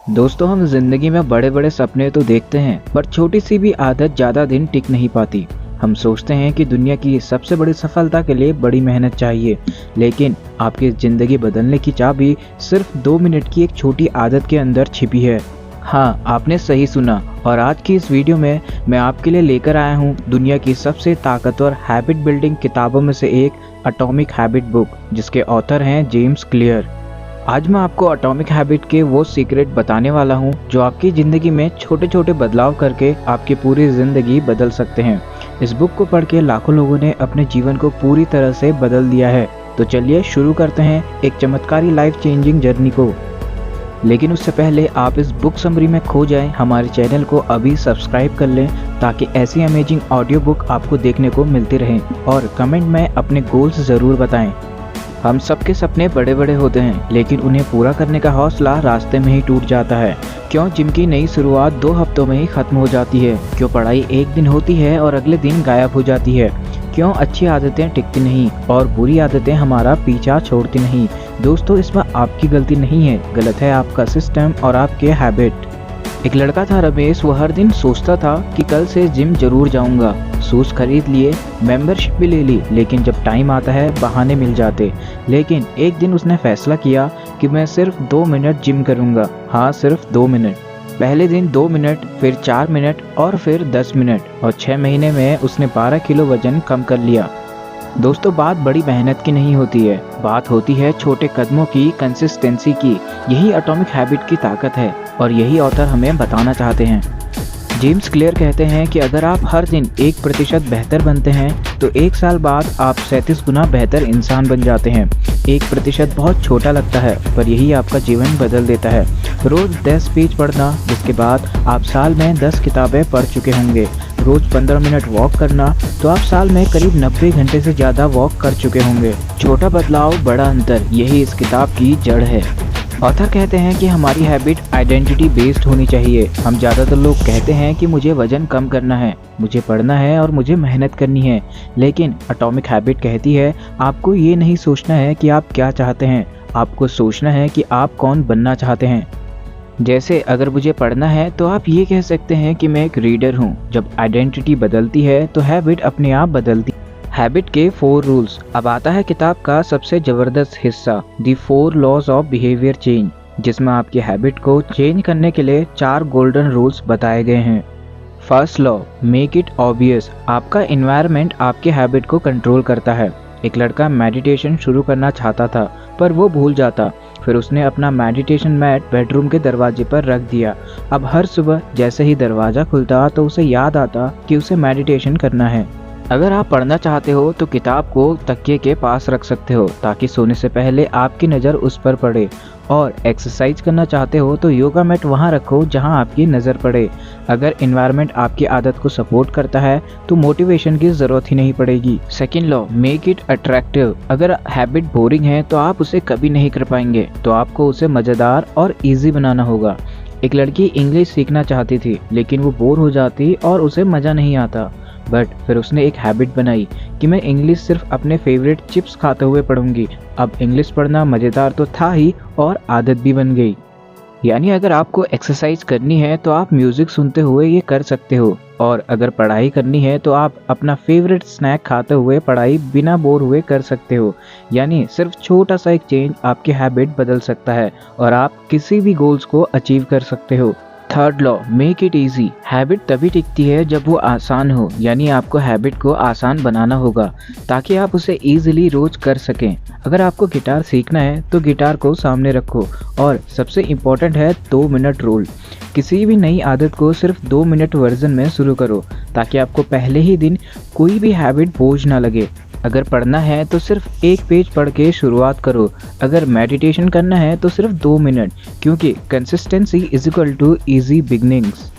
दोस्तों, हम जिंदगी में बड़े बड़े सपने तो देखते हैं, पर छोटी सी भी आदत ज्यादा दिन टिक नहीं पाती। हम सोचते हैं कि दुनिया की सबसे बड़ी सफलता के लिए बड़ी मेहनत चाहिए, लेकिन आपकी जिंदगी बदलने की चाबी सिर्फ 2 मिनट की एक छोटी आदत के अंदर छिपी है। हाँ, आपने सही सुना। और आज की इस वीडियो में मैं आपके लिए लेकर आया हूँ दुनिया की सबसे ताकतवर हैबिट बिल्डिंग किताबों में से एक, एटॉमिक हैबिट बुक, जिसके ऑथर हैं जेम्स क्लियर। आज मैं आपको एटॉमिक हैबिट के वो सीक्रेट बताने वाला हूँ जो आपकी ज़िंदगी में छोटे छोटे बदलाव करके आपकी पूरी ज़िंदगी बदल सकते हैं। इस बुक को पढ़ के लाखों लोगों ने अपने जीवन को पूरी तरह से बदल दिया है। तो चलिए शुरू करते हैं एक चमत्कारी लाइफ चेंजिंग जर्नी को। लेकिन उससे पहले आप इस बुक समरी में खो जाएं, हमारे चैनल को अभी सब्सक्राइब कर लें ताकि ऐसी अमेजिंग ऑडियो बुक आपको देखने को मिलती रहें, और कमेंट में अपने गोल्स ज़रूर बताएं। हम सबके सपने बड़े बड़े होते हैं, लेकिन उन्हें पूरा करने का हौसला रास्ते में ही टूट जाता है। क्यों जिम की नई शुरुआत 2 हफ्तों में ही खत्म हो जाती है? क्यों पढ़ाई एक दिन होती है और अगले दिन गायब हो जाती है? क्यों अच्छी आदतें टिकती नहीं और बुरी आदतें हमारा पीछा छोड़ती नहीं? दोस्तों, इसमें आपकी गलती नहीं है, गलत है आपका सिस्टम और आपके हैबिट। एक लड़का था रमेश। वो हर दिन सोचता था कि कल से जिम जरूर जाऊंगा। शूज खरीद लिए, मेंबरशिप भी ले ली, लेकिन जब टाइम आता है बहाने मिल जाते। लेकिन एक दिन उसने फैसला किया कि मैं सिर्फ 2 मिनट जिम करूंगा। हाँ, सिर्फ 2 मिनट। पहले दिन 2 मिनट, फिर 4 मिनट और फिर 10 मिनट, और 6 महीने में उसने 12 किलो वजन कम कर लिया। दोस्तों, बात बड़ी मेहनत की नहीं होती है, बात होती है छोटे कदमों की, कंसिस्टेंसी की। यही एटॉमिक हैबिट की ताकत है और यही ऑथर हमें बताना चाहते हैं। जेम्स क्लियर कहते हैं कि अगर आप हर दिन 1% बेहतर बनते हैं तो 1 साल बाद आप 37 गुना बेहतर इंसान बन जाते हैं। 1% बहुत छोटा लगता है, पर यही आपका जीवन बदल देता है। रोज 10 पेज पढ़ना, जिसके बाद आप साल में 10 किताबें पढ़ चुके होंगे। रोज 15 मिनट वॉक करना, तो आप साल में करीब 90 घंटे से ज़्यादा वॉक कर चुके होंगे। छोटा बदलाव, बड़ा अंतर, यही इस किताब की जड़ है। ऑथर कहते हैं कि हमारी हैबिट आइडेंटिटी बेस्ड होनी चाहिए। हम ज़्यादातर लोग कहते हैं कि मुझे वजन कम करना है, मुझे पढ़ना है और मुझे मेहनत करनी है, लेकिन एटॉमिक हैबिट कहती है आपको ये नहीं सोचना है कि आप क्या चाहते हैं, आपको सोचना है कि आप कौन बनना चाहते हैं। जैसे अगर मुझे पढ़ना है तो आप ये कह सकते हैं कि मैं एक रीडर हूँ। जब आइडेंटिटी बदलती है तो हैबिट अपने आप बदलती है। हैबिट के 4 रूल्स। अब आता है किताब का सबसे ज़बरदस्त हिस्सा, दी 4 लॉज ऑफ बिहेवियर चेंज, जिसमें आपकी हैबिट को चेंज करने के लिए 4 गोल्डन रूल्स बताए गए हैं। First law, make it obvious. आपका एनवायरनमेंट आपके हैबिट को कंट्रोल करता है। एक लड़का मेडिटेशन शुरू करना चाहता था, पर वो भूल जाता। फिर उसने अपना मेडिटेशन मैट बेडरूम के दरवाजे पर रख दिया। अब हर सुबह जैसे ही दरवाज़ा खुलता तो उसे याद आता कि उसे मेडिटेशन करना है। अगर आप पढ़ना चाहते हो तो किताब को तकिए के पास रख सकते हो ताकि सोने से पहले आपकी नज़र उस पर पड़े। और एक्सरसाइज करना चाहते हो तो योगा मैट वहाँ रखो जहाँ आपकी नज़र पड़े। अगर एनवायरनमेंट आपकी आदत को सपोर्ट करता है तो मोटिवेशन की ज़रूरत ही नहीं पड़ेगी। Second law, make it attractive. अगर हैबिट बोरिंग है तो आप उसे कभी नहीं कर पाएंगे, तो आपको उसे मज़ेदार और ईजी बनाना होगा। एक लड़की इंग्लिश सीखना चाहती थी, लेकिन वो बोर हो जाती और उसे मज़ा नहीं आता। बट फिर उसने एक हैबिट बनाई कि मैं इंग्लिश सिर्फ अपने फेवरेट चिप्स खाते हुए पढ़ूंगी। अब इंग्लिश पढ़ना मज़ेदार तो था ही और आदत भी बन गई। यानी अगर आपको एक्सरसाइज करनी है तो आप म्यूज़िक सुनते हुए ये कर सकते हो, और अगर पढ़ाई करनी है तो आप अपना फेवरेट स्नैक खाते हुए पढ़ाई बिना बोर हुए कर सकते हो। यानी सिर्फ छोटा सा एक चेंज आपकी हैबिट बदल सकता है और आप किसी भी गोल्स को अचीव कर सकते हो। Third law, make it easy. Habit तभी टिकती है जब वो आसान हो, यानी आपको हैबिट को आसान बनाना होगा ताकि आप उसे ईजिली रोज कर सकें। अगर आपको गिटार सीखना है तो गिटार को सामने रखो, और सबसे इम्पोर्टेंट है 2 मिनट रूल। किसी भी नई आदत को सिर्फ 2 मिनट वर्जन में शुरू करो ताकि आपको पहले ही दिन कोई भी हैबिट बोझ ना लगे। अगर पढ़ना है तो सिर्फ 1 पेज पढ़ के शुरुआत करो। अगर मेडिटेशन करना है तो सिर्फ 2 मिनट, क्योंकि consistency is equal to easy beginnings.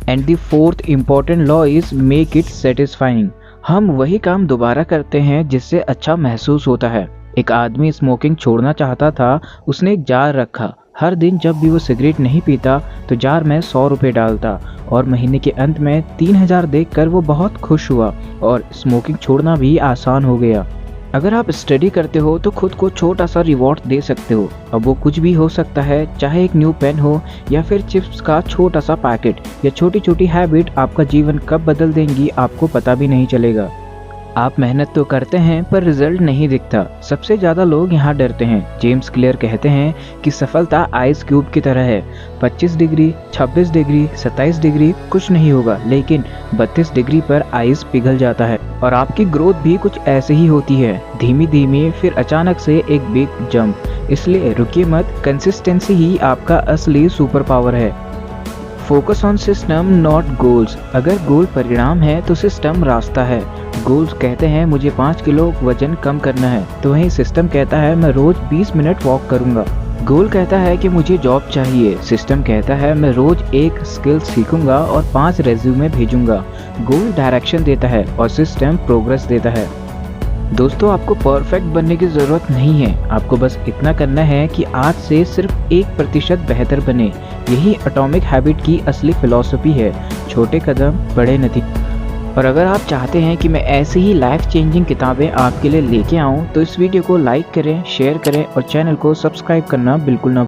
And the 4th important law is make it satisfying. हम वही काम दोबारा करते हैं जिससे अच्छा महसूस होता है। एक आदमी स्मोकिंग छोड़ना चाहता था, उसने एक जार रखा। हर दिन जब भी वो सिगरेट नहीं पीता तो जार में 100 रुपये डालता, और महीने के अंत में 3000 देखकर वो बहुत खुश हुआ और स्मोकिंग छोड़ना भी आसान हो गया। अगर आप स्टडी करते हो तो खुद को छोटा सा रिवॉर्ड दे सकते हो। अब वो कुछ भी हो सकता है, चाहे एक न्यू पेन हो या फिर चिप्स का छोटा सा पैकेट। या छोटी छोटी हैबिट आपका जीवन कब बदल देंगी आपको पता भी नहीं चलेगा। आप मेहनत तो करते हैं पर रिजल्ट नहीं दिखता। सबसे ज़्यादा लोग यहाँ डरते हैं। जेम्स क्लियर कहते हैं कि सफलता आइस क्यूब की तरह है। 25 डिग्री, 26 डिग्री, 27 डिग्री कुछ नहीं होगा, लेकिन 32 डिग्री पर आइस पिघल जाता है। और आपकी ग्रोथ भी कुछ ऐसे ही होती है, धीमी धीमी, फिर अचानक से एक बिग जंप। इसलिए रुकिए मत, कंसिस्टेंसी ही आपका असली सुपर पावर है। Focus on system not goals. अगर गोल परिणाम है तो सिस्टम रास्ता है। गोल्स कहते हैं मुझे 5 किलो वजन कम करना है, तो वहीं सिस्टम कहता है मैं रोज 20 मिनट वॉक करूंगा। गोल कहता है कि मुझे जॉब चाहिए, सिस्टम कहता है मैं रोज एक स्किल सीखूंगा और 5 रेज्यूमे भेजूंगा। गोल डायरेक्शन देता है और सिस्टम प्रोग्रेस देता है। दोस्तों, आपको परफेक्ट बनने की ज़रूरत नहीं है, आपको बस इतना करना है कि आज से सिर्फ 1% बेहतर बने। यही एटॉमिक हैबिट की असली फिलॉसफी है, छोटे कदम बड़े नतीजे। और अगर आप चाहते हैं कि मैं ऐसी ही लाइफ चेंजिंग किताबें आपके लिए लेके आऊँ तो इस वीडियो को लाइक करें, शेयर करें और चैनल को सब्सक्राइब करना बिल्कुल ना